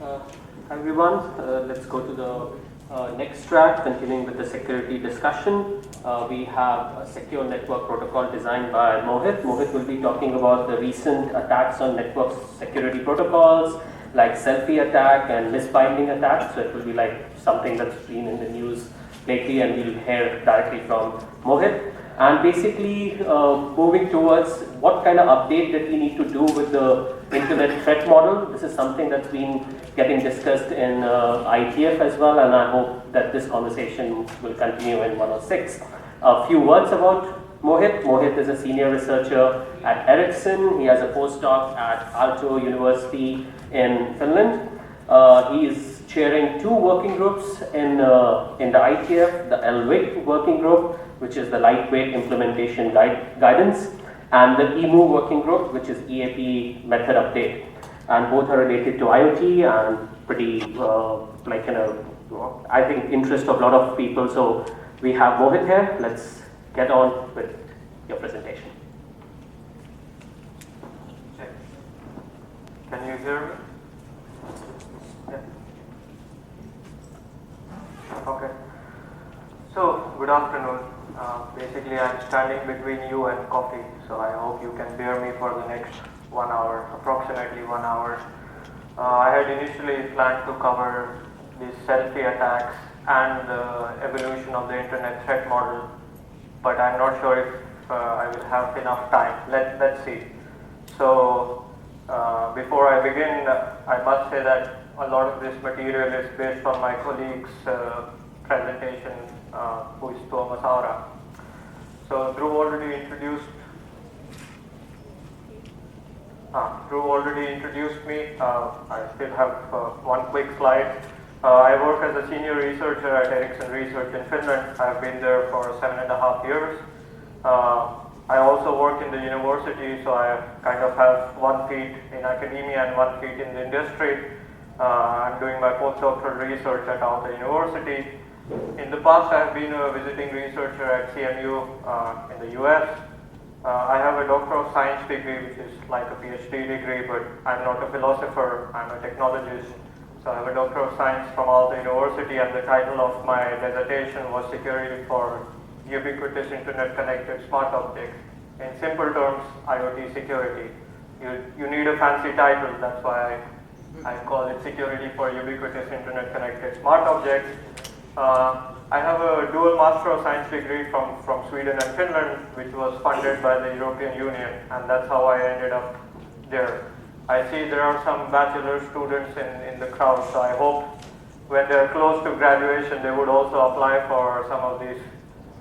Uh, Hi everyone, let's go to the next track, continuing with the security discussion. We have a secure network protocol designed by Mohit. Mohit will be talking about the recent attacks on network security protocols like Selfie attack and Misbinding attack. So it will be like something that's been in the news lately, and we'll hear directly from Mohit. And basically moving towards what kind of update that we need to do with the internet threat model. This is something that's been getting discussed in IETF as well, and I hope that this conversation will continue in 106. A few words about Mohit. Mohit is a senior researcher at Ericsson. He has a postdoc at Aalto University in Finland. He is chairing two working groups in the IETF, the LWIG working group, which is the Lightweight Implementation Guidance, and the EMU working group, which is EAP Method Update. And both are related to IoT and pretty, I think, interest of a lot of people. So we have Mohit here. Let's get on with your presentation. Can you hear me? Yeah. Okay. So, good afternoon. Basically, I'm standing between you and coffee, so I hope you can bear me for the next 1 hour, approximately 1 hour. I had initially planned to cover these Selfie attacks and the evolution of the internet threat model, but I'm not sure if I will have enough time. Let's see. So, before I begin, I must say that a lot of this material is based on my colleague's presentation, who is Thomas Aura. So Drew already introduced me. I still have one quick slide. I work as a senior researcher at Ericsson Research in Finland. I've been there for 7.5 years. I also work in the university, so I kind of have 1 feet in academia and 1 feet in the industry. I'm doing my postdoctoral research at Aalto University. In the past, I have been a visiting researcher at CMU in the US. I have a Doctor of Science degree, which is like a PhD degree, but I'm not a philosopher, I'm a technologist. So I have a Doctor of Science from Aalto University, and the title of my dissertation was Security for Ubiquitous Internet Connected Smart Objects. In simple terms, IoT security. You need a fancy title, that's why I call it Security for Ubiquitous Internet Connected Smart Objects. I have a dual Master of Science degree from Sweden and Finland, which was funded by the European Union, and that's how I ended up there. I see there are some bachelor students in the crowd, so I hope when they're close to graduation, they would also apply for some of these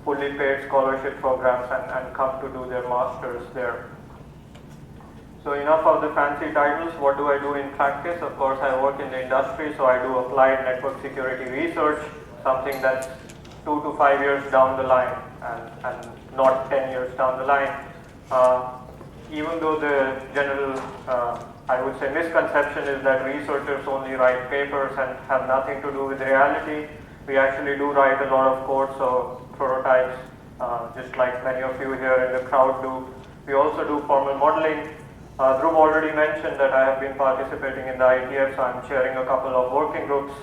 fully paid scholarship programs and come to do their masters there. So enough of the fancy titles. What do I do in practice? Of course, I work in the industry, so I do applied network security research, something that's 2 to 5 years down the line and not 10 years down the line. Even though the general, I would say, misconception is that researchers only write papers and have nothing to do with reality, we actually do write a lot of code, so prototypes, just like many of you here in the crowd do. We also do formal modeling. Dhruv already mentioned that I have been participating in the IETF, so I'm chairing a couple of working groups.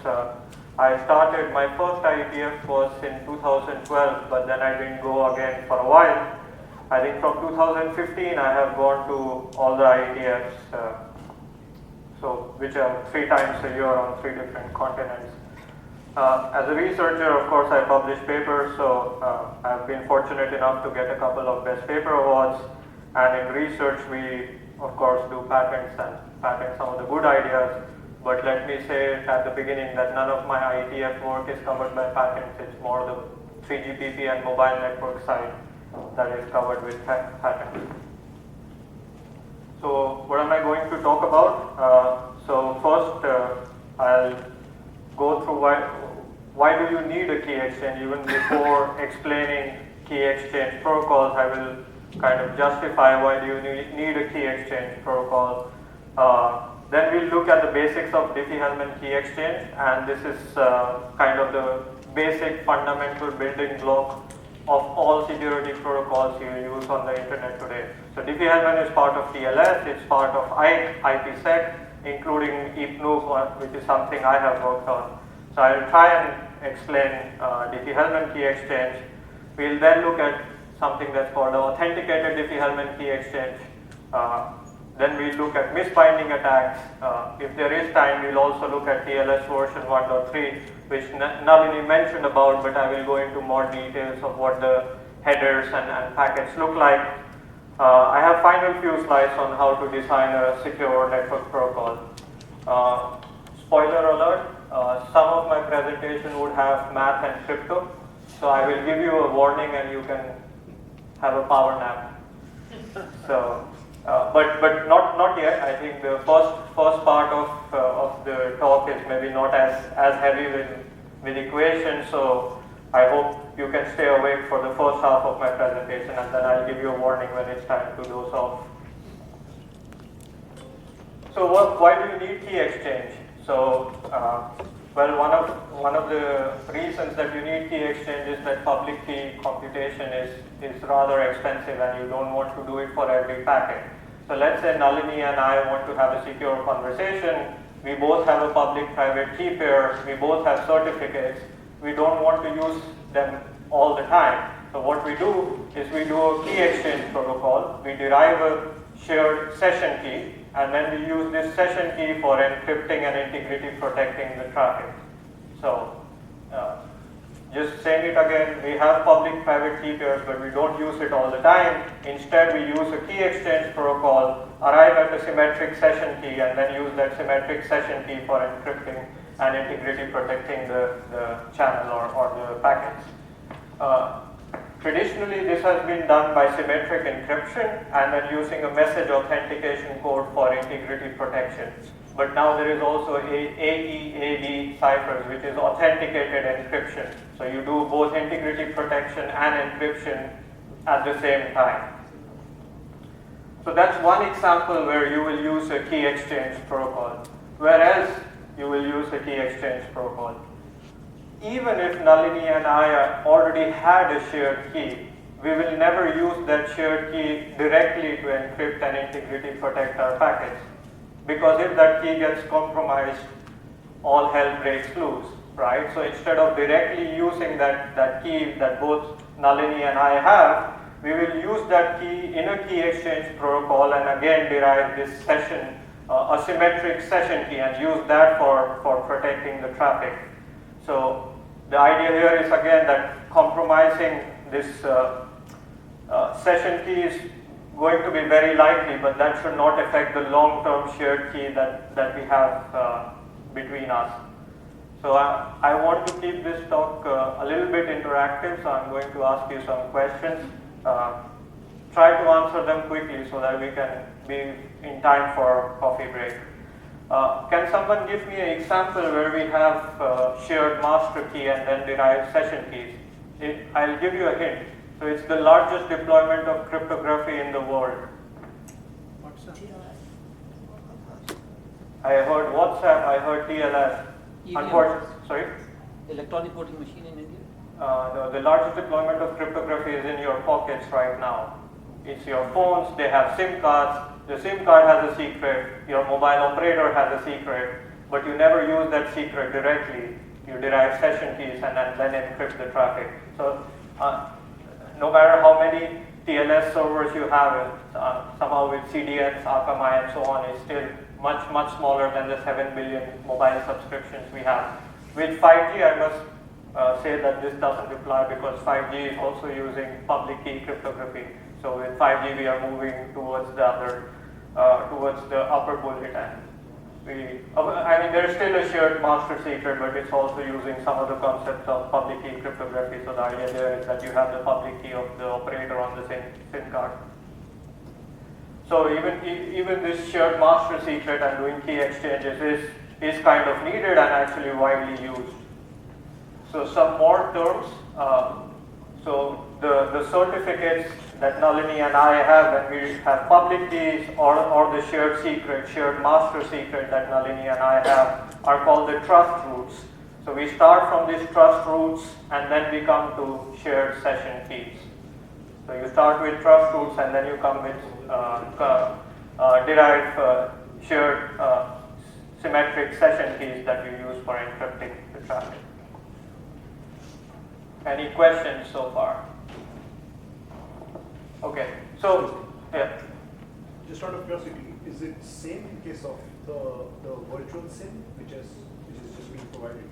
I started, my first IETF was in 2012, but then I didn't go again for a while. I think from 2015 I have gone to all the IETFs, which are 3 times a year on 3 different continents. As a researcher, of course, I publish papers, so I've been fortunate enough to get a couple of Best Paper Awards. And in research, we, of course, do patents and patent some of the good ideas. But let me say at the beginning that none of my IETF work is covered by patents. It's more the 3GPP and mobile network side that is covered with patents. So what am I going to talk about? So first, I'll go through why do you need a key exchange. Even before explaining key exchange protocols, I will kind of justify why do you need a key exchange protocol. Then we'll look at the basics of Diffie-Hellman key exchange, and this is kind of the basic fundamental building block of all security protocols you use on the internet today. So Diffie-Hellman is part of TLS, it's part of IPsec, including IPNOO, which is something I have worked on. So I'll try and explain Diffie-Hellman key exchange. We'll then look at something that's called the authenticated Diffie-Hellman key exchange. Then we'll look at misbinding attacks. If there is time, we'll also look at TLS version 1.3, which Nalini mentioned about, but I will go into more details of what the headers and packets look like. I have final few slides on how to design a secure network protocol. Spoiler alert, some of my presentation would have math and crypto, so I will give you a warning and you can have a power nap. So, but not yet. I think the first part of the talk is maybe not as heavy with equations, so I hope you can stay awake for the first half of my presentation, and then I'll give you a warning when it's time to doze off. So why do you need key exchange? So, well, one of the reasons that you need key exchange is that public key computation is rather expensive, and you don't want to do it for every packet. So let's say Nalini and I want to have a secure conversation. We both have a public-private key pair. We both have certificates. We don't want to use them all the time. So what we do is we do a key exchange protocol. We derive a shared session key, and then we use this session key for encrypting and integrity protecting the traffic. So just saying it again, we have public-private key pairs, but we don't use it all the time. Instead, we use a key exchange protocol, arrive at a symmetric session key, and then use that symmetric session key for encrypting and integrity protecting the channel or the packets. Traditionally, this has been done by symmetric encryption and then using a message authentication code for integrity protection. But now there is also AEAD ciphers, which is authenticated encryption. So you do both integrity protection and encryption at the same time. So that's one example where you will use a key exchange protocol. Whereas you will use a key exchange protocol. Even if Nalini and I already had a shared key, we will never use that shared key directly to encrypt and integrity protect our packets. Because if that key gets compromised, all hell breaks loose, right? So instead of directly using that key that both Nalini and I have, we will use that key in a key exchange protocol and again derive this session, a symmetric session key, and use that for protecting the traffic. So the idea here is again that compromising this session key is going to be very likely, but that should not affect the long-term shared key that we have between us. So I want to keep this talk a little bit interactive, so I'm going to ask you some questions. Try to answer them quickly so that we can be in time for coffee break. Can someone give me an example where we have shared master key and then derived session keys? I'll give you a hint. So it's the largest deployment of cryptography in the world. WhatsApp. I heard WhatsApp, I heard TLS. Unfortunately, sorry? Electronic voting machine in India? The largest deployment of cryptography is in your pockets right now. It's your phones, they have SIM cards. The SIM card has a secret, your mobile operator has a secret, but you never use that secret directly. You derive session keys and then encrypt the traffic. So no matter how many TLS servers you have, somehow with CDNs, Akamai and so on, is still much smaller than the 7 billion mobile subscriptions we have. With 5G, I must say that this doesn't apply because 5G is also using public key cryptography. So with 5G, we are moving towards the upper bullet end. I mean, there's still a shared master secret, but it's also using some of the concepts of public key cryptography. So the idea there is that you have the public key of the operator on the SIM card. So even this shared master secret and doing key exchanges is kind of needed and actually widely used. So some more terms. So the certificates that Nalini and I have when we have public keys or the shared secret, shared master secret that Nalini and I have are called the trust roots. So we start from these trust roots and then we come to shared session keys. So you start with trust roots and then you come with derived shared symmetric session keys that you use for encrypting the traffic. Any questions so far? Okay, so yeah. Just out of curiosity, is it same in case of the virtual SIM, which is just being provided?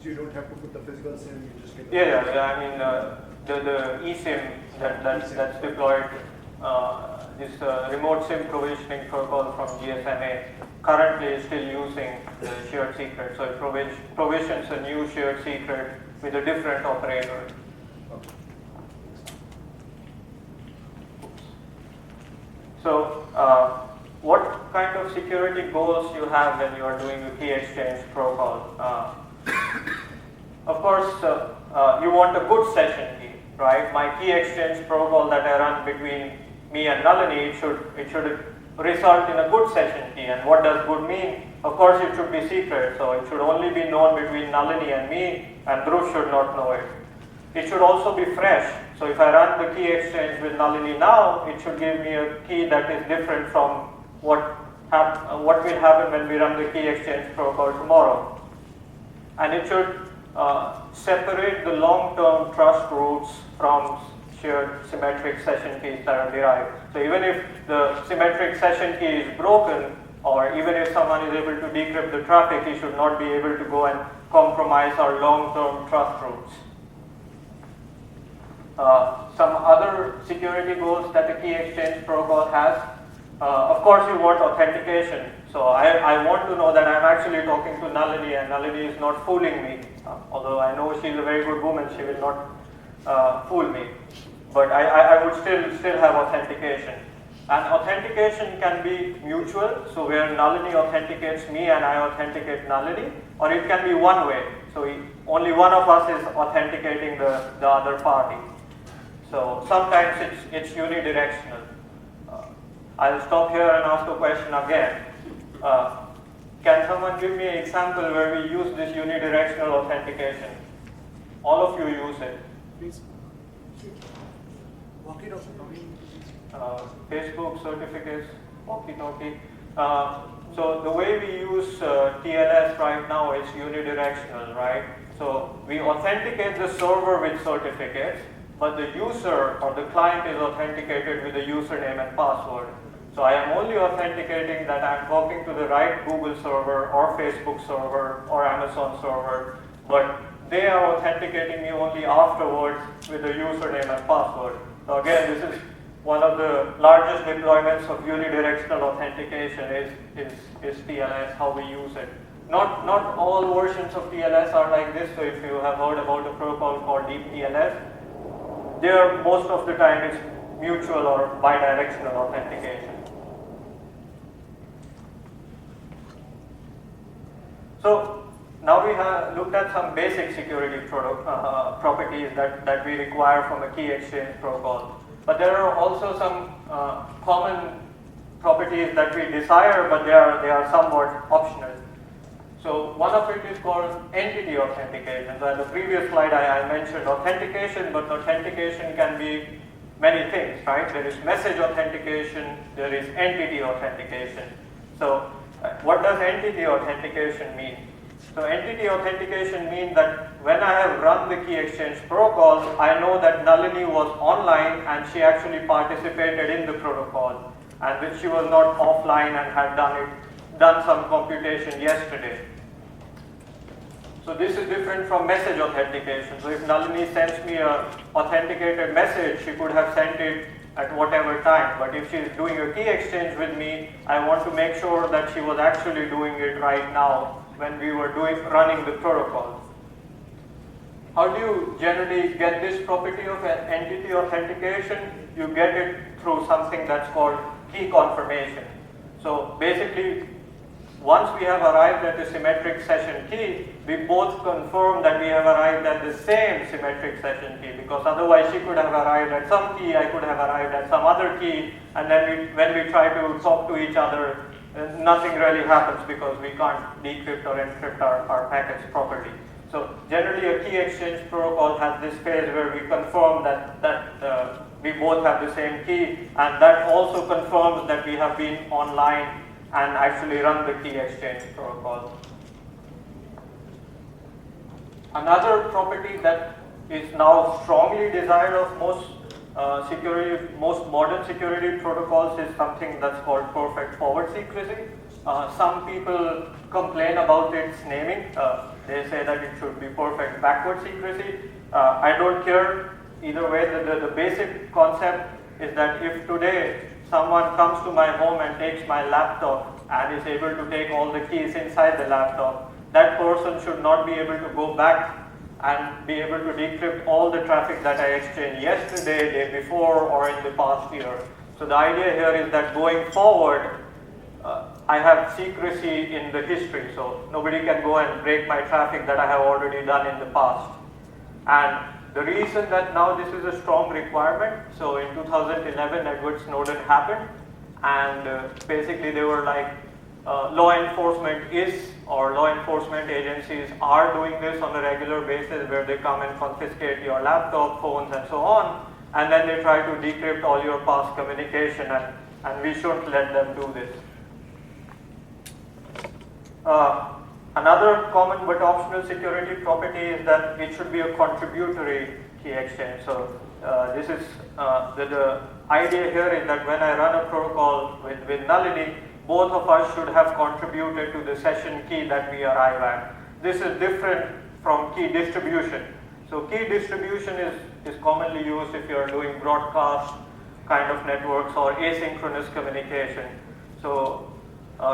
So you don't have to put the physical SIM, you just get the I mean, the eSIM that's deployed, this remote SIM provisioning protocol from GSMA currently is still using the shared secret. So it provisions a new shared secret with a different operator. Okay. So, what kind of security goals you have when you are doing a key exchange protocol? Of course, you want a good session key, right? My key exchange protocol that I run between me and Nalini, it should result in a good session key. And what does good mean? Of course, it should be secret, so it should only be known between Nalini and me, and Dhruv should not know it. It should also be fresh. So if I run the key exchange with Nalini now, it should give me a key that is different from what will happen when we run the key exchange protocol tomorrow. And it should separate the long-term trust roots from shared symmetric session keys that are derived. So even if the symmetric session key is broken, or even if someone is able to decrypt the traffic, he should not be able to go and compromise our long-term trust roots. Some other security goals that the key exchange protocol has. Of course, you want authentication. So I want to know that I'm actually talking to Nalini and Nalini is not fooling me. Although I know she's a very good woman, she will not fool me. But I would still have authentication. And authentication can be mutual, so where Nalini authenticates me and I authenticate Nalini, or it can be one way. So only one of us is authenticating the other party. So sometimes it's unidirectional. I'll stop here and ask a question again. Can someone give me an example where we use this unidirectional authentication? All of you use it. Please. Walkie-talkie. Facebook certificates, walkie-talkie. So the way we use TLS right now is unidirectional, right? So we authenticate the server with certificates, but the user or the client is authenticated with a username and password. So I am only authenticating that I'm talking to the right Google server or Facebook server or Amazon server, but they are authenticating me only afterwards with the username and password. So again, this is one of the largest deployments of unidirectional authentication is TLS, how we use it. Not all versions of TLS are like this, so if you have heard about a protocol called Deep TLS, there most of the time it's mutual or bidirectional authentication. So now we have looked at some basic security properties that we require from a key exchange protocol. But there are also some common properties that we desire, but they are somewhat optional. So one of it is called entity authentication. So in the previous slide I mentioned authentication, but authentication can be many things, right? There is message authentication, there is entity authentication. So what does entity authentication mean? So entity authentication means that when I have run the key exchange protocol, I know that Nalini was online and she actually participated in the protocol, and that she was not offline and had done some computation yesterday. So this is different from message authentication. So if Nalini sends me an authenticated message, she could have sent it at whatever time. But if she is doing a key exchange with me, I want to make sure that she was actually doing it right now when we were running the protocol. How do you generally get this property of entity authentication? You get it through something that's called key confirmation. So basically, once we have arrived at the symmetric session key, we both confirm that we have arrived at the same symmetric session key, because otherwise she could have arrived at some key, I could have arrived at some other key, and then when we try to talk to each other, nothing really happens because we can't decrypt or encrypt our packets properly. So generally a key exchange protocol has this phase where we confirm that we both have the same key, and that also confirms that we have been online and actually run the key exchange protocol. Another property that is now strongly desired of most most modern security protocols is something that's called perfect forward secrecy. Some people complain about its naming. They say that it should be perfect backward secrecy. I don't care either way. The basic concept is that if today someone comes to my home and takes my laptop and is able to take all the keys inside the laptop, that person should not be able to go back and be able to decrypt all the traffic that I exchanged yesterday, day before, or in the past year. So the idea here is that going forward, I have secrecy in the history, so nobody can go and break my traffic that I have already done in the past. And the reason that now this is a strong requirement, so in 2011 Edward Snowden happened, and basically they were like, law enforcement agencies are doing this on a regular basis, where they come and confiscate your laptop, phones, and so on, and then they try to decrypt all your past communication, and we shouldn't let them do this. Another common but optional security property is that it should be a contributory key exchange. So this is the idea here is that when I run a protocol with nullity, both of us should have contributed to the session key that we arrive at. This is different from key distribution. So key distribution is commonly used if you are doing broadcast kind of networks or asynchronous communication. So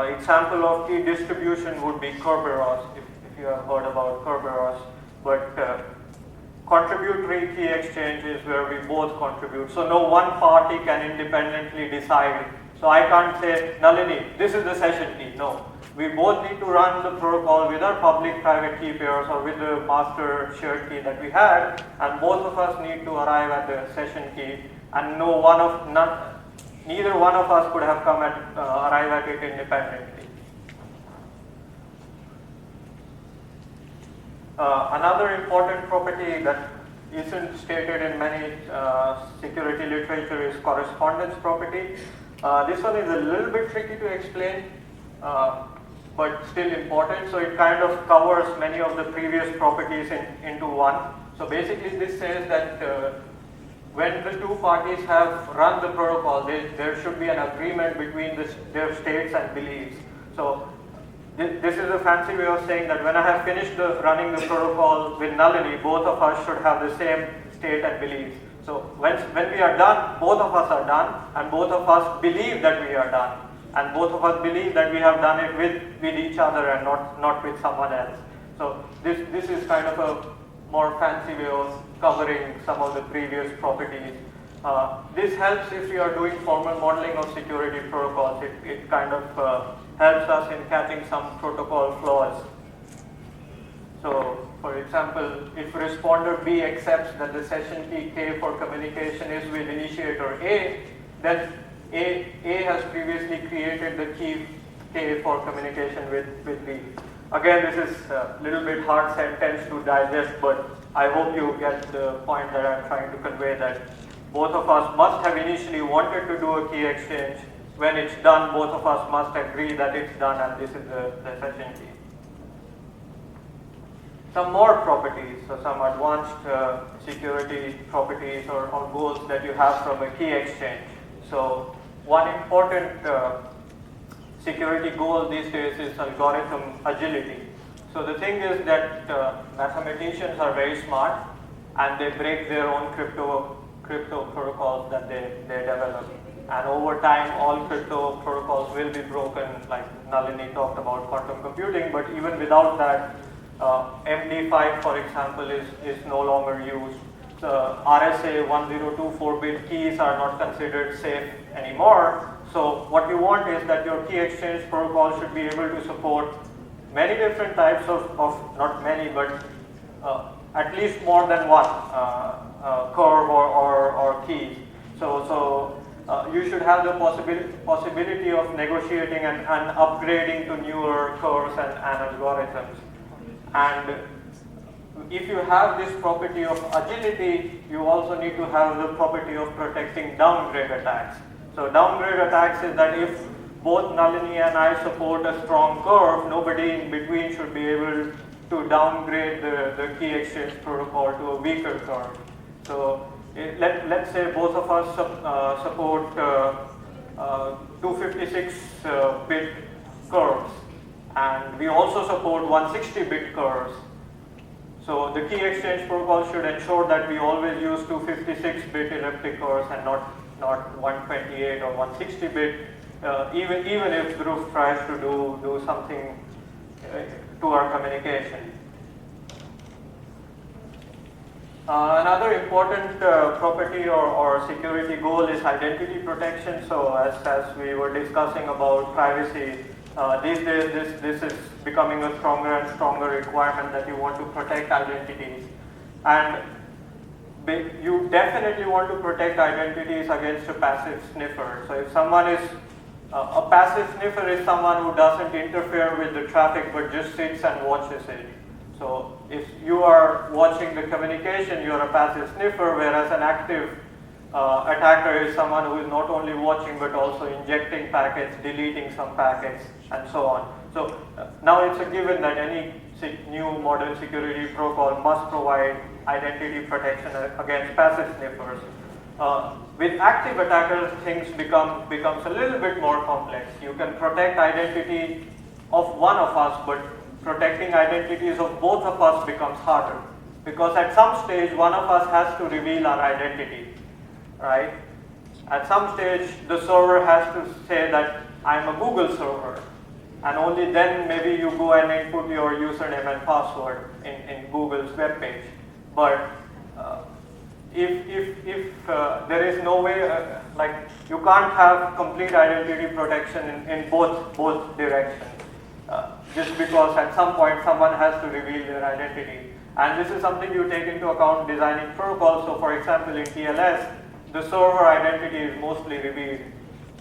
example of key distribution would be Kerberos, if you have heard about Kerberos. But contributory key exchange is where we both contribute. So no one party can independently decide. So I can't say, Nalini, this is the session key. No. We both need to run the protocol with our public-private key pairs or with the master shared key that we had, and both of us need to arrive at the session key, and neither one of us could have come and arrive at it independently. Another important property that isn't stated in many security literature is correspondence property. This one is a little bit tricky to explain, but still important. So it kind of covers many of the previous properties into one. So basically this says that when the two parties have run the protocol, there should be an agreement between their states and beliefs. So this is a fancy way of saying that when I have finished running the protocol with nullity, both of us should have the same state and beliefs. So when we are done, both of us are done, and both of us believe that we are done, and both of us believe that we have done it with each other and not with someone else. So this is kind of a more fancy way of covering some of the previous properties. This helps if you are doing formal modeling of security protocols. It kind of helps us in catching some protocol flaws. So, for example, if responder B accepts that the session key K for communication is with initiator A, then A has previously created the key K for communication with B. Again, this is a little bit hard sentence to digest, but I hope you get the point that I'm trying to convey, that both of us must have initially wanted to do a key exchange. When it's done, both of us must agree that it's done and this is the session key. Some more properties, so some advanced security properties or goals that you have from a key exchange. So one important security goal these days is algorithm agility. So the thing is that mathematicians are very smart and they break their own crypto protocols that they develop. And over time, all crypto protocols will be broken, like Nalini talked about quantum computing, but even without that, MD5, for example, is no longer used. The RSA 1024-bit keys are not considered safe anymore. So what you want is that your key exchange protocol should be able to support many different types of not many, but at least more than one curve or key. So you should have the possibility of negotiating and upgrading to newer curves and algorithms. And if you have this property of agility, you also need to have the property of protecting downgrade attacks. So downgrade attacks is that if both Nalini and I support a strong curve. Nobody in between should be able to downgrade the key exchange protocol to a weaker curve. So let's say both of us support 256-bit curves, and we also support 160-bit curves. So the key exchange protocol should ensure that we always use 256-bit elliptic curves and not 128 or 160-bit, even if group tries to do something to our communication. Another important property or security goal is identity protection. So as we were discussing about privacy, these days this is becoming a stronger and stronger requirement that you want to protect identities. And you definitely want to protect identities against a passive sniffer. So if someone is, a passive sniffer is someone who doesn't interfere with the traffic but just sits and watches it. So if you are watching the communication, you are a passive sniffer, whereas an active attacker is someone who is not only watching but also injecting packets, deleting some packets, and so on. So now it's a given that any new modern security protocol must provide identity protection against passive sniffers. With active attackers, things becomes a little bit more complex. You can protect identity of one of us, but protecting identities of both of us becomes harder, because at some stage one of us has to reveal our identity, right? At some stage the server has to say that I'm a Google server, and only then maybe you go and input your username and password in Google's web page. But if there is no way, like you can't have complete identity protection in both directions. Just because at some point someone has to reveal their identity. And this is something you take into account designing protocols. So for example, in TLS, the server identity is mostly revealed,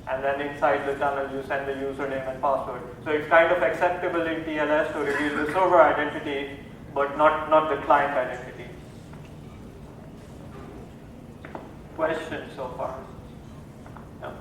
and then inside the tunnel you send the username and password. So it's kind of acceptable in TLS to reveal the server identity, but not the client identity. Questions so far? No.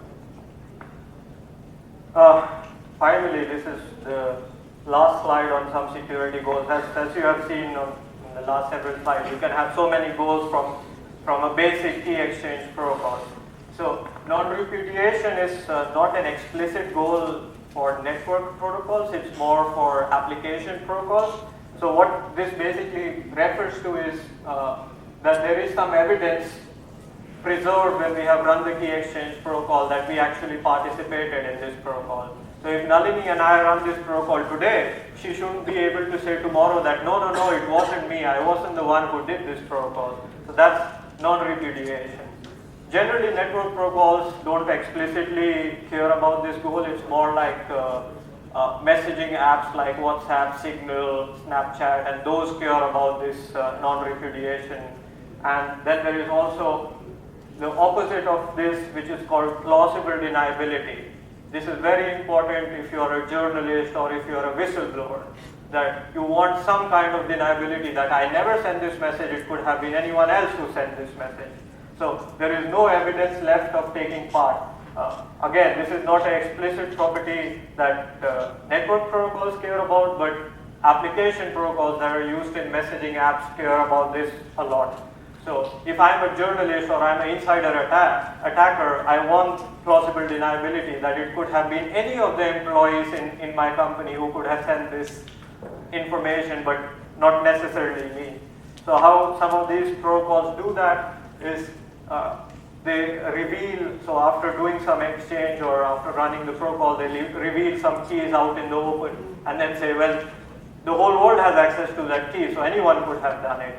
Finally, this is the last slide on some security goals. As you have seen in the last several slides, you can have so many goals from a basic key exchange protocol. So non-repudiation is not an explicit goal for network protocols, it's more for application protocols. So what this basically refers to is that there is some evidence preserved when we have run the key exchange protocol that we actually participated in this protocol. So if Nalini and I run this protocol today, she shouldn't be able to say tomorrow that no, it wasn't me, I wasn't the one who did this protocol. So that's non-repudiation. Generally, network protocols don't explicitly care about this goal. It's more like messaging apps like WhatsApp, Signal, Snapchat, and those care about this non-repudiation. And then there is also the opposite of this, which is called plausible deniability. This is very important if you are a journalist or if you are a whistleblower, that you want some kind of deniability that I never sent this message, it could have been anyone else who sent this message. So there is no evidence left of taking part. Again, this is not an explicit property that network protocols care about, but application protocols that are used in messaging apps care about this a lot. So if I'm a journalist or I'm an insider attacker, I want plausible deniability that it could have been any of the employees in my company who could have sent this information, but not necessarily me. So how some of these protocols do that is they reveal, so after doing some exchange or after running the protocol, they reveal some keys out in the open and then say, well, the whole world has access to that key, so anyone could have done it.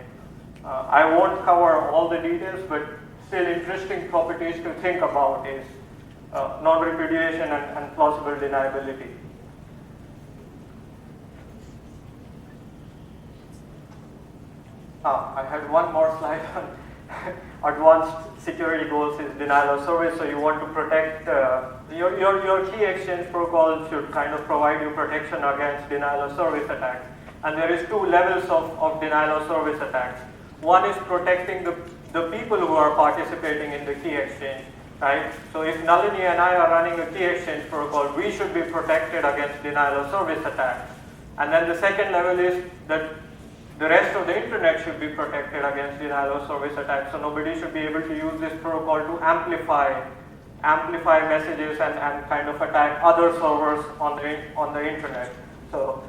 I won't cover all the details, but still interesting properties to think about is non-repudiation and plausible deniability. I had one more slide on advanced security goals is denial of service. So you want to protect your key exchange protocol should kind of provide you protection against denial of service attacks. And there is two levels of denial of service attacks. One is protecting the people who are participating in the key exchange. right? So if Nalini and I are running a key exchange protocol, we should be protected against denial of service attacks. And then the second level is that the rest of the internet should be protected against denial of service attacks. So nobody should be able to use this protocol to amplify messages and kind of attack other servers on the internet. So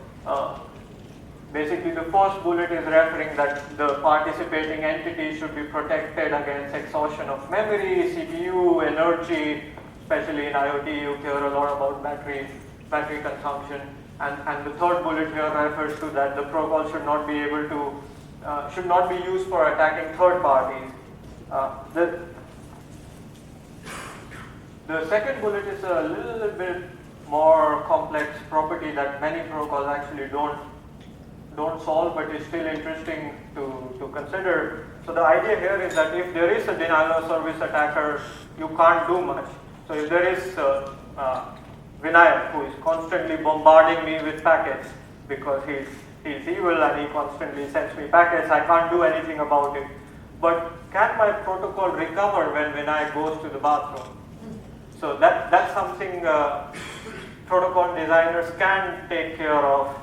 basically the first bullet is referring that the participating entity should be protected against exhaustion of memory, CPU, energy, especially in IoT you hear a lot about battery consumption. And the third bullet here refers to that the protocol should not be able to, should not be used for attacking third parties. The second bullet is a little bit more complex property that many protocols actually don't solve, but is still interesting to consider. So the idea here is that if there is a denial of service attacker, you can't do much. So if there is Vinayak, who is constantly bombarding me with packets because he's evil and he constantly sends me packets, I can't do anything about it. But can my protocol recover when Vinayak goes to the bathroom? So that's something protocol designers can take care of,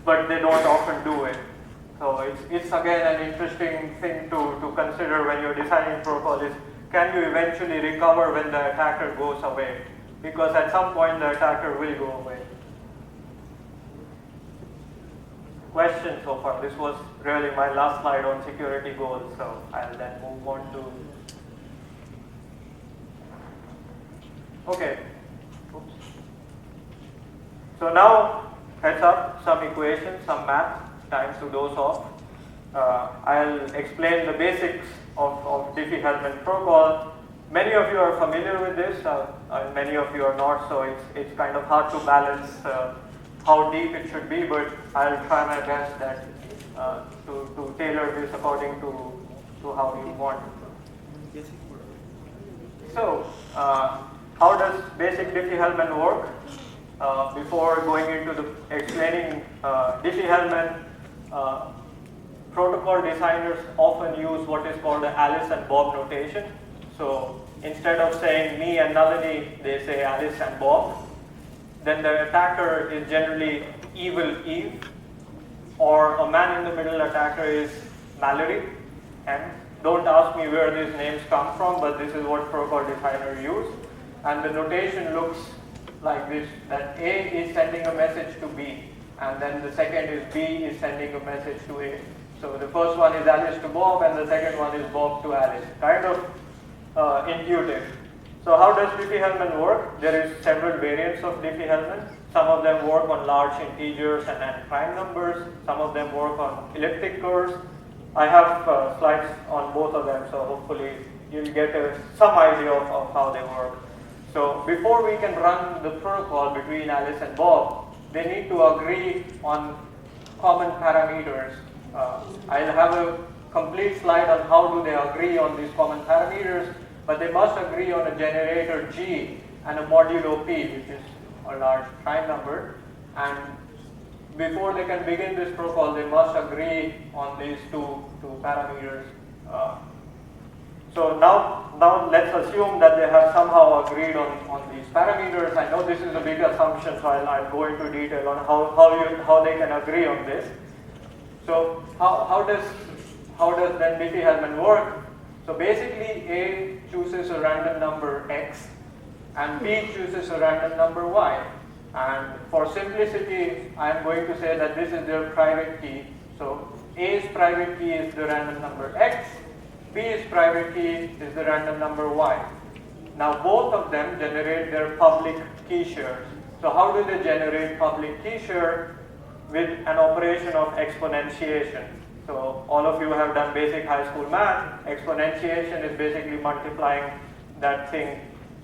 but they don't often do it. So it's again an interesting thing to consider when you're designing protocol is, can you eventually recover when the attacker goes away? Because at some point the attacker will go away. Questions so far? This was really my last slide on security goals, so I'll then move on to. Okay. Oops. So now, heads up, some equations, some math, time to dose off. I'll explain the basics of Diffie-Hellman protocol. Many of you are familiar with this, and many of you are not, so it's kind of hard to balance how deep it should be, but I'll try my best to tailor this according to how you want. So, how does basic Diffie-Hellman work? Before going into the explaining Diffie-Hellman, protocol designers often use what is called the Alice and Bob notation. So instead of saying me and Nalini, they say Alice and Bob. Then the attacker is generally evil Eve, or a man-in-the-middle attacker is Mallory. And don't ask me where these names come from, but this is what protocol designers use. And the notation looks like this, that A is sending a message to B, and then the second is B is sending a message to A. So the first one is Alice to Bob, and the second one is Bob to Alice. Kind of intuitive. So how does Diffie-Hellman work? There is several variants of Diffie-Hellman. Some of them work on large integers and prime numbers. Some of them work on elliptic curves. I have slides on both of them, so hopefully you'll get some idea of how they work. So before we can run the protocol between Alice and Bob, they need to agree on common parameters. I'll have a complete slide on how do they agree on these common parameters, but they must agree on a generator G and a modulo P, which is a large prime number. And before they can begin this protocol, they must agree on these two parameters. So now let's assume that they have somehow agreed on these parameters. I know this is a big assumption, so I'll go into detail on how they can agree on this. So how does then Diffie-Hellman work? So basically A chooses a random number X and B chooses a random number Y. And for simplicity, I'm going to say that this is their private key. So A's private key is the random number X, B's private key is the random number Y. Now both of them generate their public key shares. So how do they generate public key share? With an operation of exponentiation. So all of you have done basic high school math. Exponentiation is basically multiplying that thing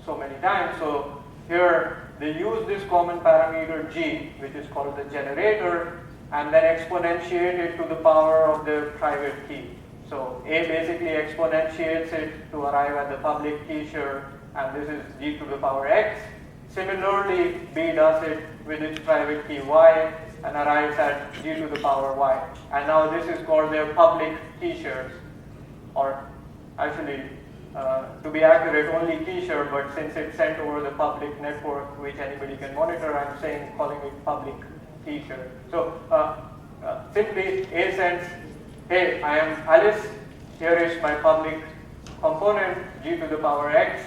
so many times. So here they use this common parameter G, which is called the generator, and then exponentiate it to the power of their private key. So A basically exponentiates it to arrive at the public key share, and this is G to the power X. Similarly, B does it with its private key Y and arrives at G to the power Y. And now this is called their public key shares. Or actually, to be accurate, only key shared, but since it's sent over the public network, which anybody can monitor, I'm calling it public key shared. So simply A sends, hey, I am Alice, here is my public component, G to the power X.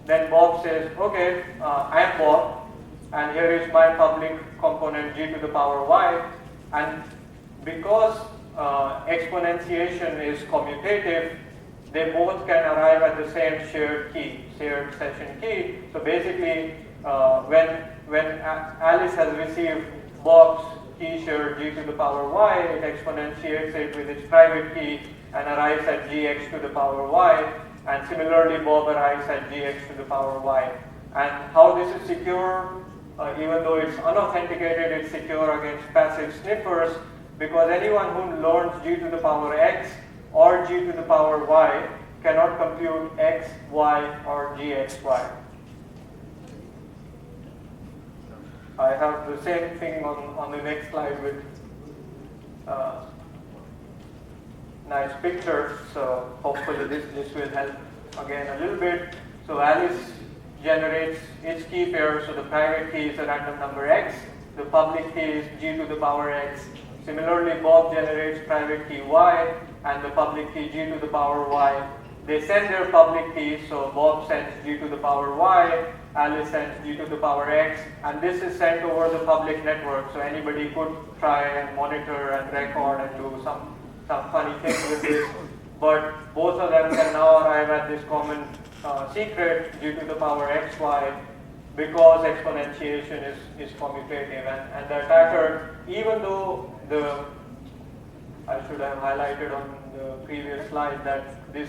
Then Bob says, okay, I am Bob, and here is my public component, G to the power Y. And because exponentiation is commutative, they both can arrive at the same shared key, shared session key. So basically, when Alice has received Bob's key shared G to the power Y, it exponentiates it with its private key and arrives at Gx to the power Y. And similarly, Bob arrives at Gx to the power Y. And how this is secure, even though it's unauthenticated, it's secure against passive sniffers, because anyone who learns G to the power X or G to the power Y cannot compute X, Y, or GXY. I have the same thing on the next slide with nice pictures, so hopefully this will help again a little bit. So Alice generates its key pair, so the private key is a random number X, the public key is G to the power X. Similarly, Bob generates private key Y and the public key G to the power Y. They send their public key, so Bob sends G to the power Y, Alice sends G to the power X, and this is sent over the public network, so anybody could try and monitor and record and do some funny things with this. But both of them can now arrive at this common secret, G to the power XY, because exponentiation is commutative. And the attacker, even though I should have highlighted on the previous slide that this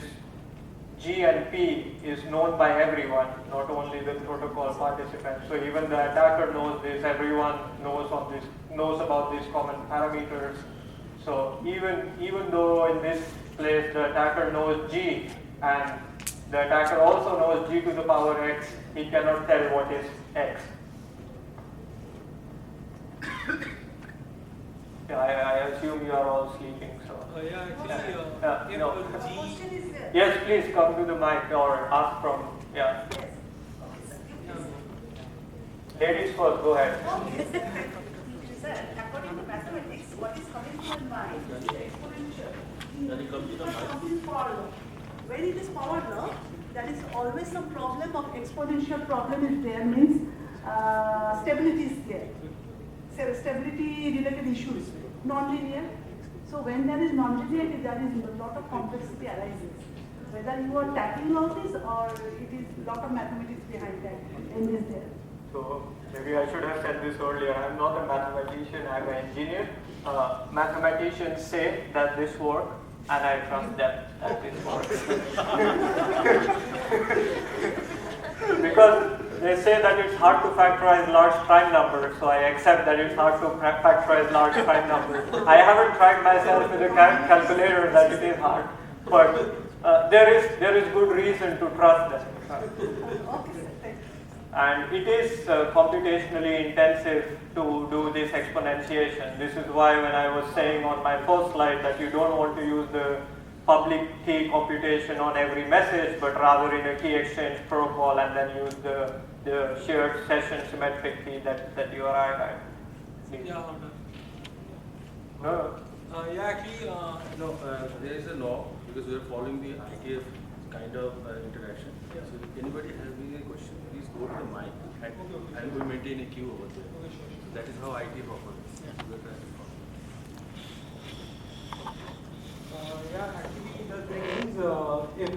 G and P is known by everyone, not only the protocol participants. So even the attacker knows this, everyone knows about these common parameters. So even though in this place the attacker knows G and the attacker also knows G to the power X, he cannot tell what is X. Yeah, I assume you are all sleeping, so. Yes, please come to the mic or ask from, yeah. Ladies first, go ahead. Sir, according to mathematics, what is coming to your mind is the exponential. Something power law. When it is power law, there is always some problem of exponential problem is there, means stability is there. So stability related issues, non-linear. So when there is non-linearity, there is a lot of complexity arises. Whether you are tackling all this or it is a lot of mathematics behind that and is there. So maybe I should have said this earlier. I'm not a mathematician, I'm an engineer. Mathematicians say that this works, and I trust them that this works. Because they say that it's hard to factorize large prime numbers, so I accept that it's hard to factorize large prime numbers. I haven't tried myself with a calculator that it is hard, but there is good reason to trust them. And it is computationally intensive to do this exponentiation. This is why when I was saying on my first slide that you don't want to use the public key computation on every message, but rather in a key exchange protocol and then use the shared session symmetric key that you arrive at. Please. Yeah, No. yeah, actually, no, there is a law because we are following the IETF kind of interaction. Yeah. So if anybody has any question, please go to the mic and we'll maintain a queue over there. Okay, sure. So that is how IETF operates. Yeah. We are trying to follow. Yeah, actually the thing is, if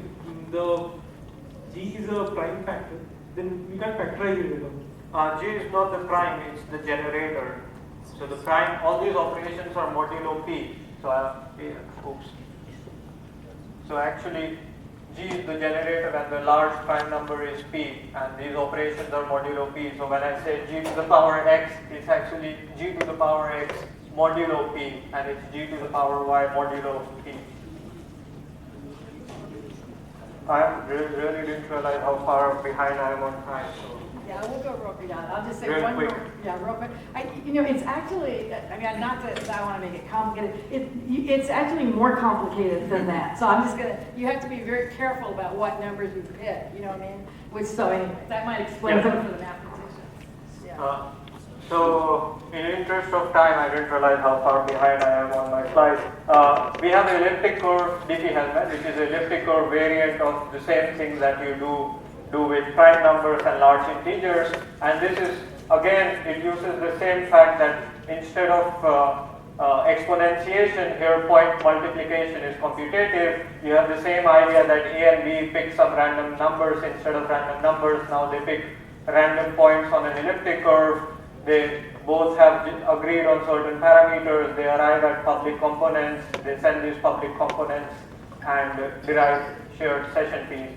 the G is a prime factor, then we can factorize it with them. G is not the prime, it's the generator. So the prime, all these operations are modulo P. So oops. So actually, G is the generator and the large prime number is P, and these operations are modulo P. So when I say G to the power X, it's actually G to the power X modulo P, and it's G to the power Y modulo P. I really didn't realize how far behind I am on time. So. Yeah, we'll go real quick. I'll just say Real one quick. more. Yeah, real quick. It's actually, I mean, not that I want to make it complicated. It's actually more complicated than that. So I'm just gonna. You have to be very careful about what numbers you pick. You know what I mean? So anyway, that might explain Yeah. some for the mathematicians. Yeah. So, in interest of time, I didn't realize how far behind I am on my slides. We have an elliptic curve Diffie-Hellman, which is an elliptic curve variant of the same thing that you do with prime numbers and large integers. And this is, again, it uses the same fact that instead of exponentiation, here point multiplication is commutative. You have the same idea that A and B pick some random numbers instead of random numbers. Now they pick random points on an elliptic curve. They both have agreed on certain parameters. They arrive at public components. They send these public components and derive shared session fees.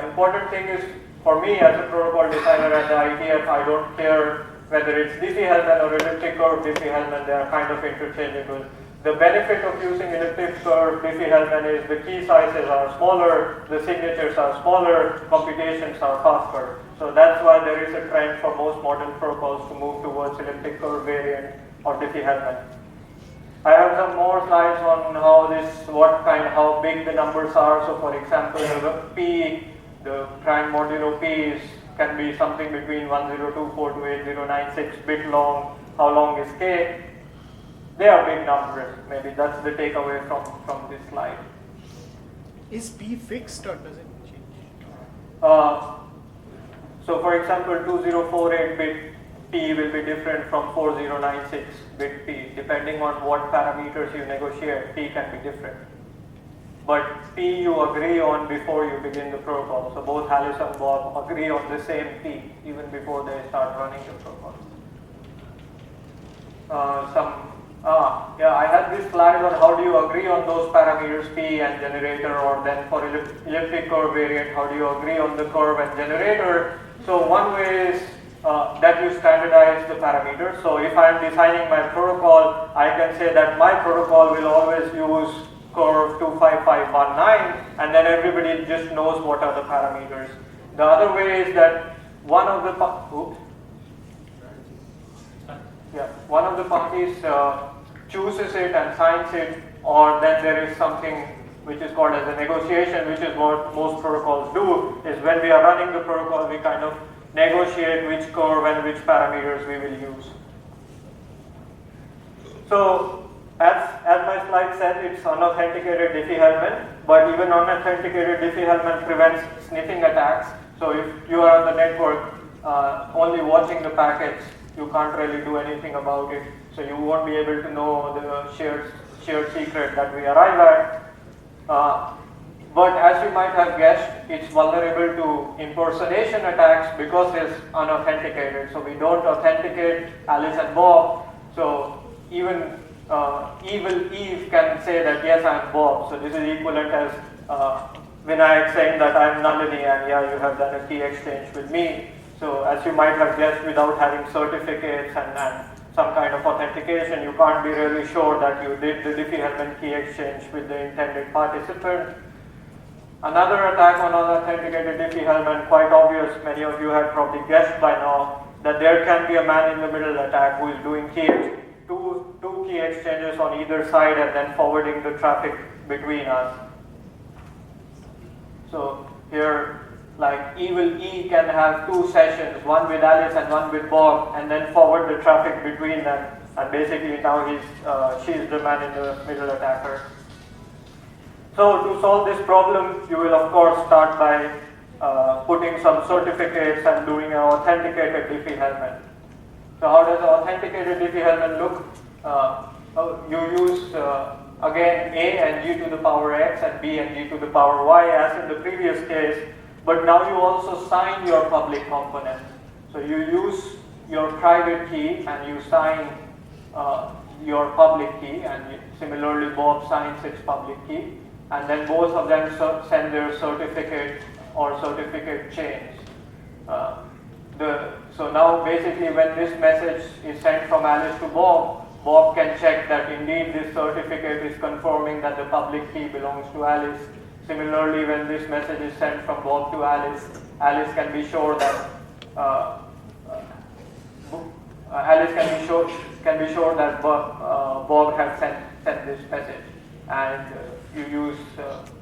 Important thing is, for me as a protocol designer at the IETF, I don't care whether it's Diffie-Hellman or elliptic curve Diffie-Hellman, they are kind of interchangeable. The benefit of using elliptic curve Diffie-Hellman is the key sizes are smaller, the signatures are smaller, computations are faster. So that's why there is a trend for most modern protocols to move towards elliptic curve variant or Diffie-Hellman. I have some more slides on how big the numbers are. So for example, the prime modulo P can be something between 1024 to 8096 bit long. How long is K? They are big numbers. Maybe that's the takeaway from this slide. Is P fixed or does it change? So for example, 2048 bit P will be different from 4096 bit P. Depending on what parameters you negotiate, P can be different. But P you agree on before you begin the protocol. So both Alice and Bob agree on the same P even before they start running the protocol. I had this slide on how do you agree on those parameters P and generator, or then for elliptic curve variant, how do you agree on the curve and generator. So one way is that you standardize the parameters. So if I am designing my protocol, I can say that my protocol will always use curve 25519, and then everybody just knows what are the parameters. The other way is that one of the parties chooses it and signs it, or then there is something which is called as a negotiation, which is what most protocols do, is when we are running the protocol, we kind of negotiate which curve and which parameters we will use. So, as my slide said, it's unauthenticated Diffie-Hellman, but even unauthenticated Diffie-Hellman prevents sniffing attacks. So if you are on the network only watching the packets, you can't really do anything about it. So you won't be able to know the shared secret that we arrive at. But as you might have guessed, it's vulnerable to impersonation attacks because it's unauthenticated. So we don't authenticate Alice and Bob. So even evil Eve can say that yes, I'm Bob. So this is equivalent as Vinayak saying that I'm Nalini and yeah, you have done a key exchange with me. So as you might have guessed, without having certificates and some kind of authentication, you can't be really sure that you did the Diffie-Hellman key exchange with the intended participant. Another attack on unauthenticated Diffie-Hellman, quite obvious, many of you had probably guessed by now, that there can be a man-in-the-middle attack who is doing two key exchanges on either side and then forwarding the traffic between us. So here, like evil E can have two sessions, one with Alice and one with Bob, and then forward the traffic between them. And basically now she's the man-in-the-middle attacker. So to solve this problem, you will of course start by putting some certificates and doing an authenticated Diffie-Hellman. So how does an authenticated Diffie-Hellman look? You use again A and G to the power X and B and G to the power Y as in the previous case, but now you also sign your public component. So you use your private key and you sign your public key, and similarly Bob signs its public key, and then both of them send their certificate or certificate chains. So now basically when this message is sent from Alice to Bob, Bob can check that indeed this certificate is confirming that the public key belongs to Alice. Similarly, when this message is sent from Bob to Alice, Alice can be sure that Alice can be sure that Bob has sent this message, and you use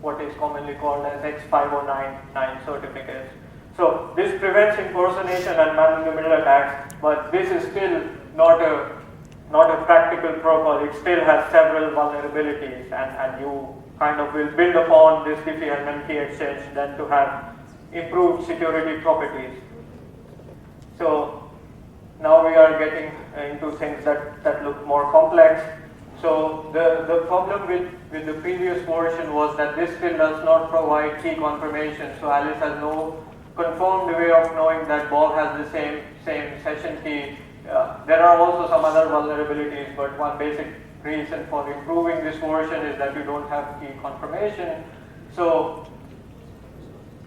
what is commonly called as X5099 certificates. So this prevents impersonation and man-in-the-middle attacks, but this is still not a practical protocol. It still has several vulnerabilities, and you kind of will build upon this Diffie-Hellman key exchange then to have improved security properties. So now we are getting into things that look more complex. So the problem with the previous version was that this still does not provide key confirmation. So Alice has no confirmed way of knowing that Bob has the same session key. There are also some other vulnerabilities, but one basic reason for improving this version is that you don't have key confirmation. So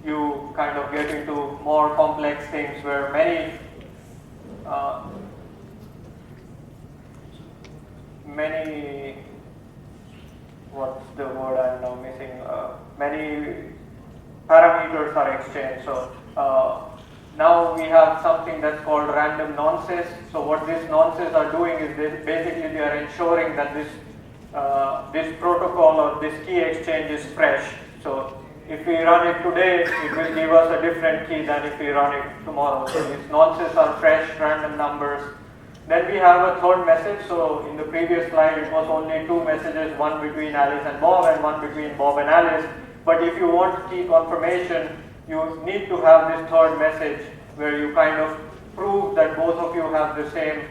you kind of get into more complex things where many what's the word I'm now missing? Many parameters are exchanged. So now we have something that's called random nonces. So what these nonces are doing is basically they are ensuring that this protocol or this key exchange is fresh. So if we run it today, it will give us a different key than if we run it tomorrow. So these nonces are fresh random numbers. Then we have a third message. So in the previous slide, it was only two messages, one between Alice and Bob and one between Bob and Alice. But if you want key confirmation, you need to have this third message where you kind of prove that both of you have the same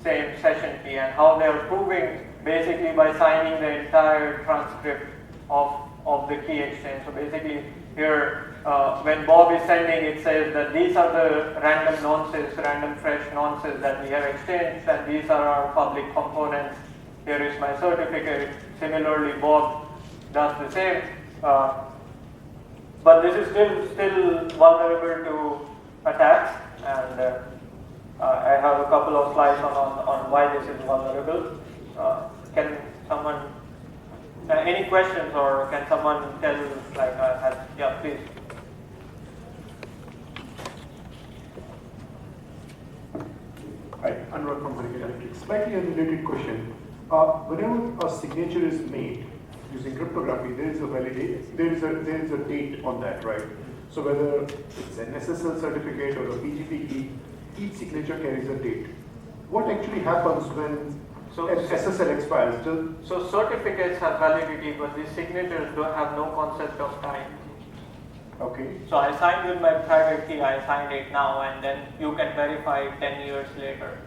session key, and how they are proving basically by signing the entire transcript of the key exchange. So basically here, when Bob is sending, it says that these are the random nonces, random fresh nonces that we have exchanged, and these are our public components. Here is my certificate. Similarly, Bob does the same. But this is still vulnerable to attacks, and I have a couple of slides on why this is vulnerable. Can someone, any questions, or can someone tell, yeah, please. Hi, Anurag from Hurricane Electric. Slightly unrelated question. Whenever a signature is made using cryptography, there is a validate, there is a date on that, right? So whether it's an SSL certificate or a BGP key, each signature carries a date. What actually happens when SSL expires? So certificates have validity, but the signatures don't have no concept of time. Okay. So I signed with my private key, I signed it now, and then you can verify it 10 years later.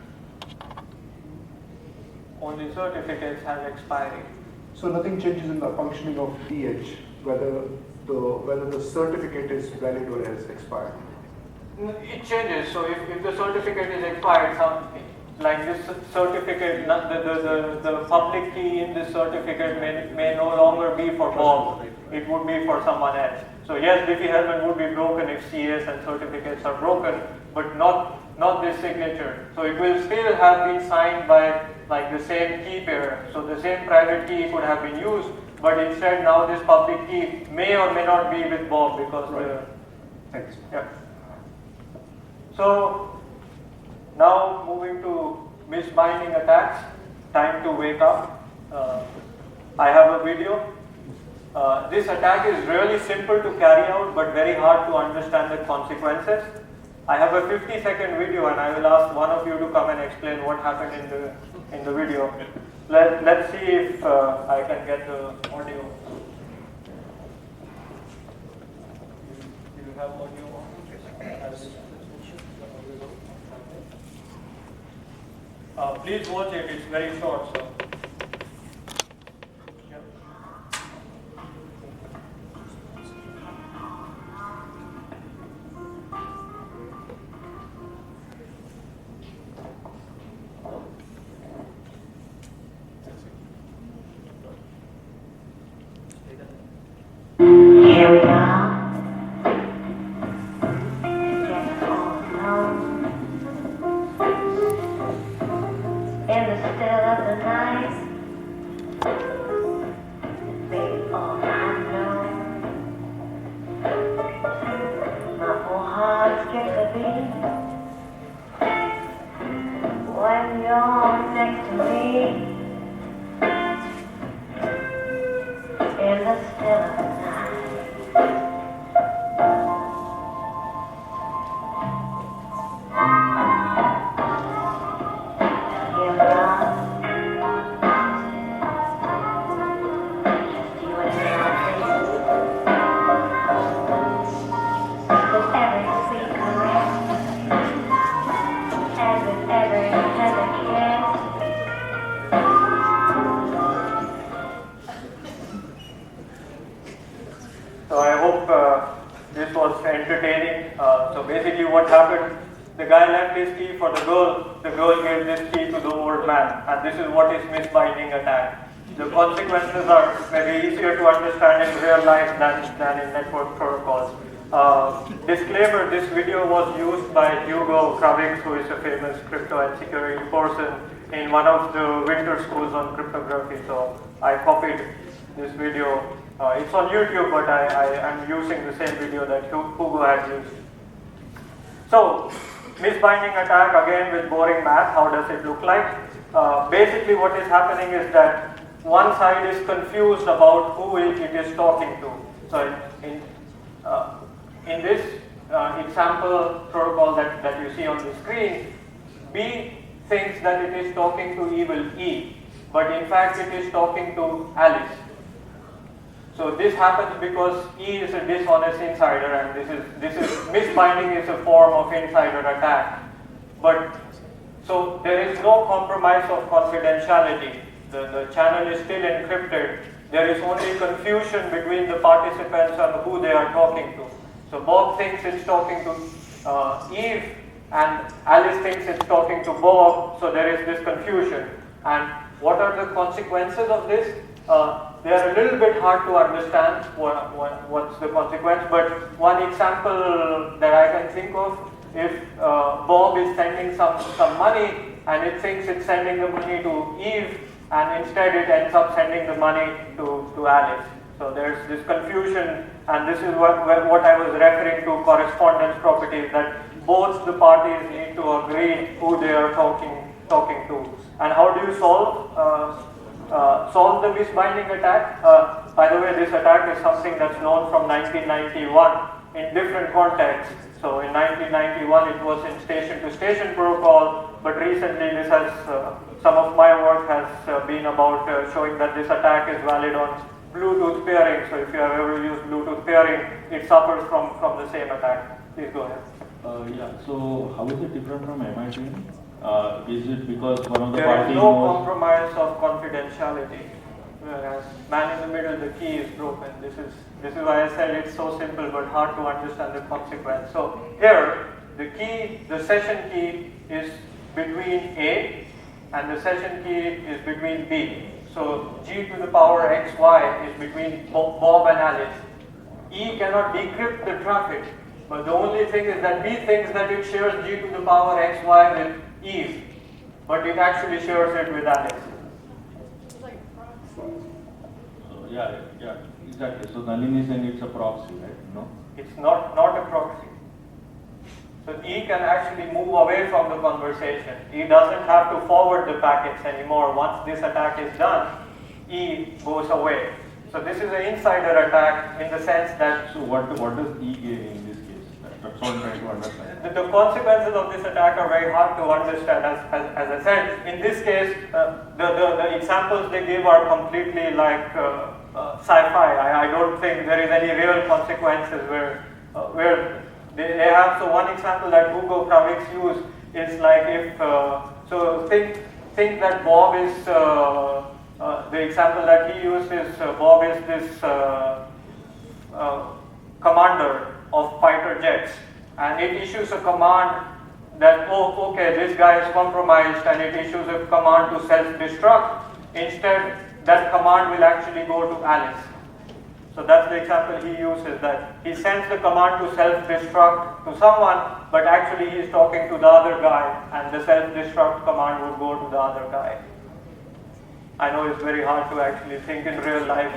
Only certificates have expiry. So nothing changes in the functioning of DH, whether the certificate is valid or has expired? It changes. So if the certificate is expired, something like this certificate, the public key in this certificate may no longer be for Bob. It would be for someone else. So yes, Diffie-Hellman would be broken if CS and certificates are broken, but not this signature. So it will still have been signed by like the same key pair. So the same private key could have been used, but instead now this public key may or may not be with Bob because Thanks. yeah. So now moving to misbinding attacks, time to wake up. I have a video. This attack is really simple to carry out, but very hard to understand the consequences. I have a 50-second video, and I will ask one of you to come and explain what happened in the video. Let's see if I can get the audio. Do you have audio on? Please watch it. It's very short. So. Here we are. Just all alone. In the still of the night. Baby, all I know. My whole heart skips a beat. entertaining. So basically what happened, the guy left his key for the girl gave this key to the old man, and this is what is misbinding attack. The consequences are maybe easier to understand in real life than in network protocols. Disclaimer, this video was used by Hugo Kravix, who is a famous crypto and security person in one of the winter schools on cryptography, so I copied this video. It's on YouTube, but I am using the same video that Hugo had used. So, misbinding attack, again with boring math, how does it look like? Basically what is happening is that one side is confused about who it is talking to. So in this example protocol that you see on the screen, B thinks that it is talking to evil E, but in fact it is talking to Alice. So this happens because E is a dishonest insider, and this is misbinding is a form of insider attack. But so there is no compromise of confidentiality. The channel is still encrypted. There is only confusion between the participants on who they are talking to. So Bob thinks it's talking to Eve, and Alice thinks it's talking to Bob. So there is this confusion. And what are the consequences of this? They are a little bit hard to understand what's the consequence, but one example that I can think of, if Bob is sending some money and it thinks it's sending the money to Eve, and instead it ends up sending the money to Alice. So there's this confusion, and this is what I was referring to correspondence property, that both the parties need to agree who they are talking to. And how do you solve the misbinding attack? By the way, this attack is something that's known from 1991 in different contexts. So in 1991 it was in station-to-station protocol, but recently this has, some of my work has been about showing that this attack is valid on Bluetooth pairing. So if you have ever used Bluetooth pairing, it suffers from the same attack. Please go ahead. Yeah, so how is it different from MIT? Is it because one of the There parties is no knows? compromise of confidentiality, whereas man in the middle, the key is broken. This is why I said it's so simple but hard to understand the consequence. So here, the session key is between A, and the session key is between B. So G to the power XY is between Bob and Alice. E cannot decrypt the traffic, but the only thing is that B thinks that it shares G to the power XY with Eve, but it actually shares it with Alice. So yeah, exactly. So Nalini is saying it's a proxy, right? No? It's not a proxy. So E can actually move away from the conversation. E doesn't have to forward the packets anymore. Once this attack is done, E goes away. So this is an insider attack in the sense that... So what does E gain in this case? That's what I'm trying to understand. The consequences of this attack are very hard to understand. As I said, in this case, the examples they give are completely like sci-fi. I don't think there is any real consequences where they have. So one example that Hugo Kravix used is like if so think that Bob is the example that he used is Bob is this commander of fighter jets, and it issues a command that, oh, okay, this guy is compromised, and it issues a command to self-destruct. Instead, that command will actually go to Alice. So that's the example he uses, that he sends the command to self-destruct to someone, but actually he's talking to the other guy, and the self-destruct command would go to the other guy. I know it's very hard to actually think in real life.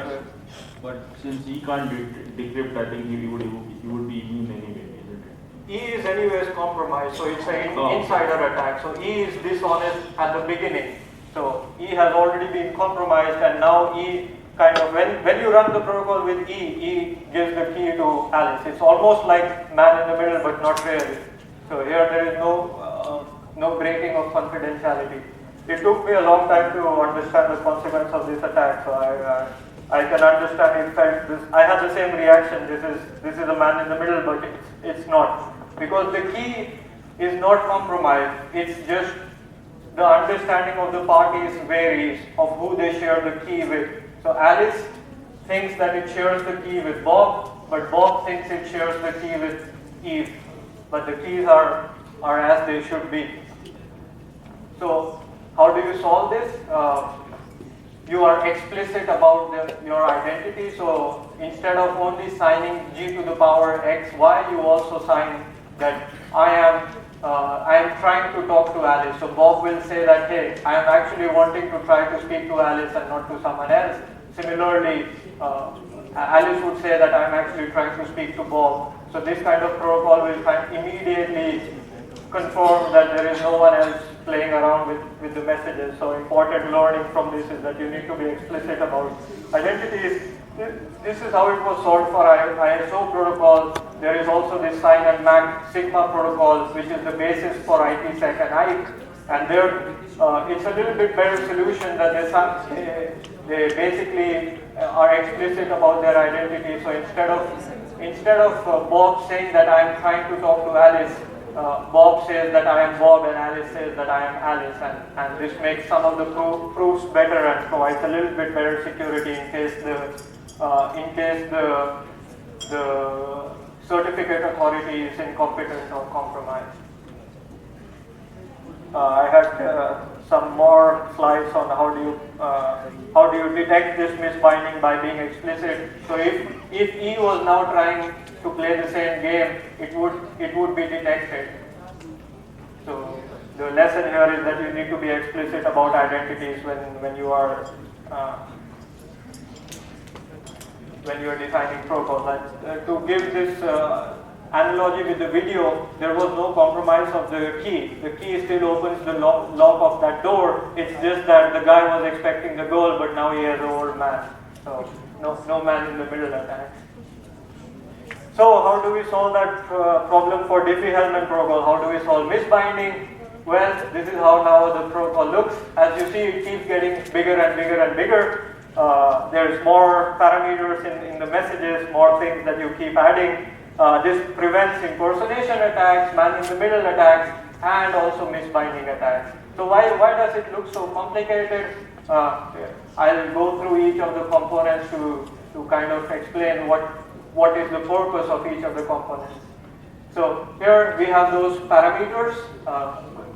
But since he can't decrypt, I think he would be immune anyway, isn't it? E is anyways compromised, so it's an insider attack. So E is dishonest at the beginning. So E has already been compromised, and now E kind of, when you run the protocol with E gives the key to Alice. It's almost like man in the middle, but not really. So here there is no breaking of confidentiality. It took me a long time to understand the consequence of this attack, so I can understand. In fact, I had the same reaction. This is a man in the middle, but it's not, because the key is not compromised. It's just the understanding of the parties varies of who they share the key with. So Alice thinks that it shares the key with Bob, but Bob thinks it shares the key with if, but the keys are as they should be. So how do you solve this? You are explicit about your identity, so instead of only signing G to the power X, Y, you also sign that I am trying to talk to Alice. So Bob will say that, hey, I am actually wanting to try to speak to Alice and not to someone else. Similarly, Alice would say that I am actually trying to speak to Bob. So this kind of protocol will immediately confirm that there is no one else playing around with the messages. So important learning from this is that you need to be explicit about identities. This is how it was solved for ISO protocol. There is also this sign and MAC Sigma protocol, which is the basis for ITSec and IETF. And there, it's a little bit better solution that they basically are explicit about their identity. So instead of Bob saying that I am trying to talk to Alice, Bob says that I am Bob and Alice says that I am Alice, and this makes some of the proofs better and provides a little bit better security in case the certificate authority is incompetent or compromised. I had some more slides on how do you detect this misbinding by being explicit. So if E was now trying to play the same game, it would be detected. So the lesson here is that you need to be explicit about identities when you are defining protocols. To give this analogy with the video, there was no compromise of the key. The key still opens the lock of that door. It's just that the guy was expecting the goal, but now he has an old man. So no man in the middle attack. So how do we solve that problem for Diffie-Hellman protocol? How do we solve misbinding? Well, this is how now the protocol looks. As you see, it keeps getting bigger and bigger and bigger. There's more parameters in the messages, more things that you keep adding. This prevents impersonation attacks, man-in-the-middle attacks, and also misbinding attacks. So why does it look so complicated? I'll go through each of the components to kind of explain what is the purpose of each of the components. So here we have those parameters,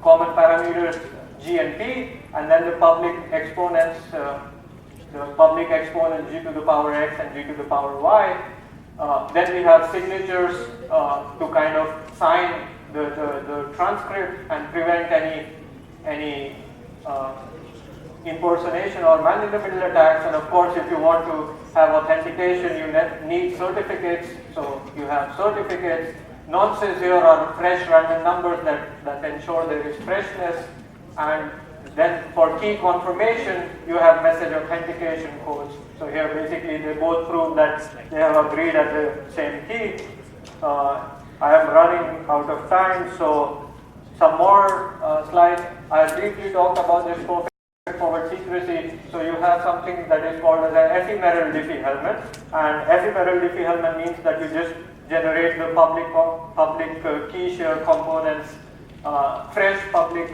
common parameters G and P, and then the public exponents, G to the power X and G to the power Y. Then we have signatures to kind of sign the transcript and prevent any impersonation or man-in-the-middle attacks. And of course, if you want to have authentication, you need certificates. So you have certificates. Nonces here are fresh random numbers that ensure there is freshness. And then for key confirmation, you have message authentication codes. So here basically they both prove that they have agreed at the same key. I am running out of time, so some more slides. I briefly talked about this perfect forward secrecy. So you have something that is called as an ephemeral Diffie-Hellman, and ephemeral Diffie-Hellman means that you just generate the public key share components, fresh public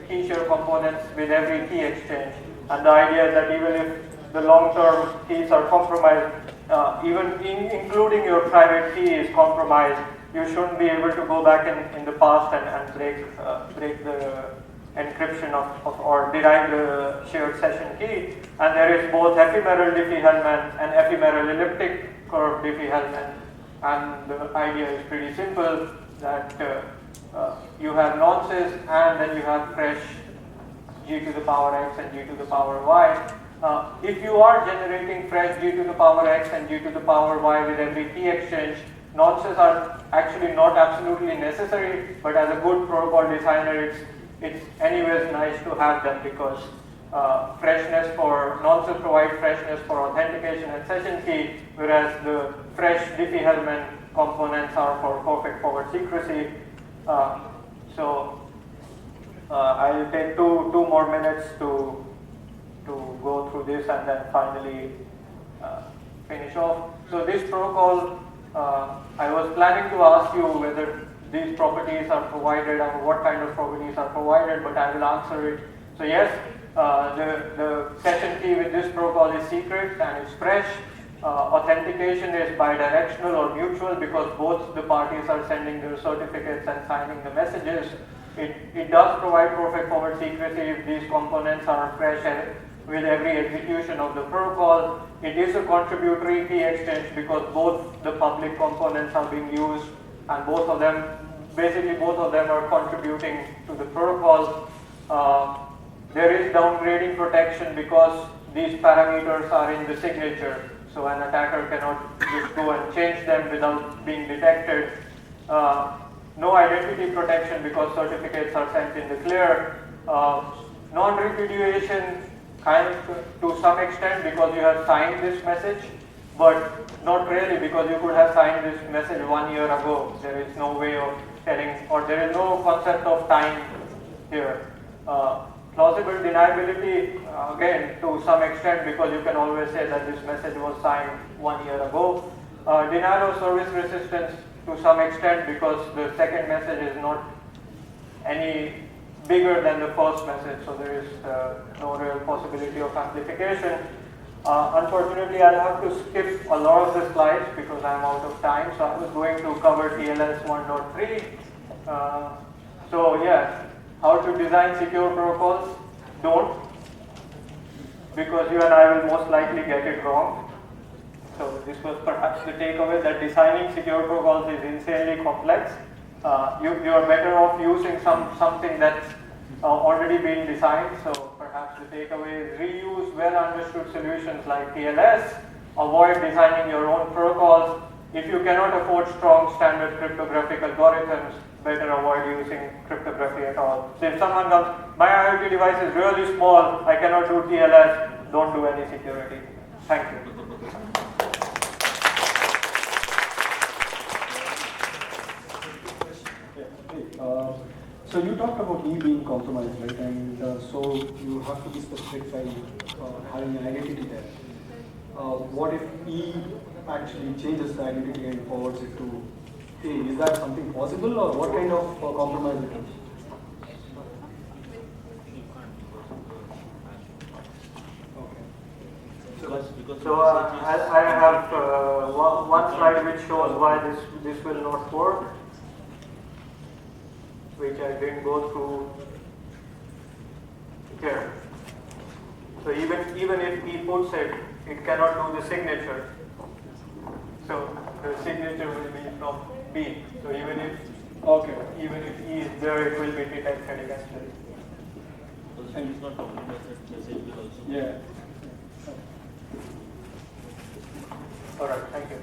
key share components with every key exchange. And the idea is that even if the long-term keys are compromised, including your private key is compromised, you shouldn't be able to go back in the past and break the encryption or derive the shared session key. And there is both ephemeral Diffie-Hellman and ephemeral elliptic curve Diffie-Hellman. And the idea is pretty simple, that you have nonces and then you have fresh G to the power X and G to the power Y. If you are generating fresh G to the power X and G to the power Y with every key exchange, nonces are actually not absolutely necessary, but as a good protocol designer, it's anyways nice to have them, because freshness for nonces provide freshness for authentication and session key, whereas the fresh Diffie-Hellman components are for perfect forward secrecy. I'll take two more minutes to go through this and then finally finish off. So this protocol, I was planning to ask you whether these properties are provided and what kind of properties are provided, but I will answer it. So yes, the session key with this protocol is secret and it's fresh. Authentication is bidirectional or mutual because both the parties are sending their certificates and signing the messages. It does provide perfect forward secrecy if these components are fresh and with every execution of the protocol. It is a contributory key exchange because both the public components are being used and both of them are contributing to the protocol. There is downgrading protection because these parameters are in the signature, so an attacker cannot just go and change them without being detected. No identity protection because certificates are sent in the clear. Non-repudiation kind of to some extent because you have signed this message, but not really because you could have signed this message 1 year ago. There is no way of telling, or there is no concept of time here. Plausible deniability, again, to some extent because you can always say that this message was signed 1 year ago. Denial of service resistance to some extent because the second message is not any bigger than the first message, so there is no real possibility of amplification. Unfortunately, I'll have to skip a lot of the slides because I'm out of time, so I was going to cover TLS 1.3. So yeah, how to design secure protocols? Don't, because you and I will most likely get it wrong. So this was perhaps the takeaway that designing secure protocols is insanely complex. You are better off using something that's already been designed. So perhaps the takeaway is reuse well understood solutions like TLS. Avoid designing your own protocols. If you cannot afford strong standard cryptographic algorithms, better avoid using cryptography at all. So if someone comes, my IoT device is really small, I cannot do TLS, don't do any security. Thank you. So you talked about E being compromised, right? And so you have to be specific by having an identity there. What if E actually changes the identity and forwards it to A? Is that something possible, or what kind of compromise it is? So I have one slide which shows why this will not work, which I didn't go through here. So even if he puts it, it cannot do the signature. So the signature will be from B. So even if E is there, it will be detected eventually. And it's not compromised, that message will also. Yeah. All right. Thank you.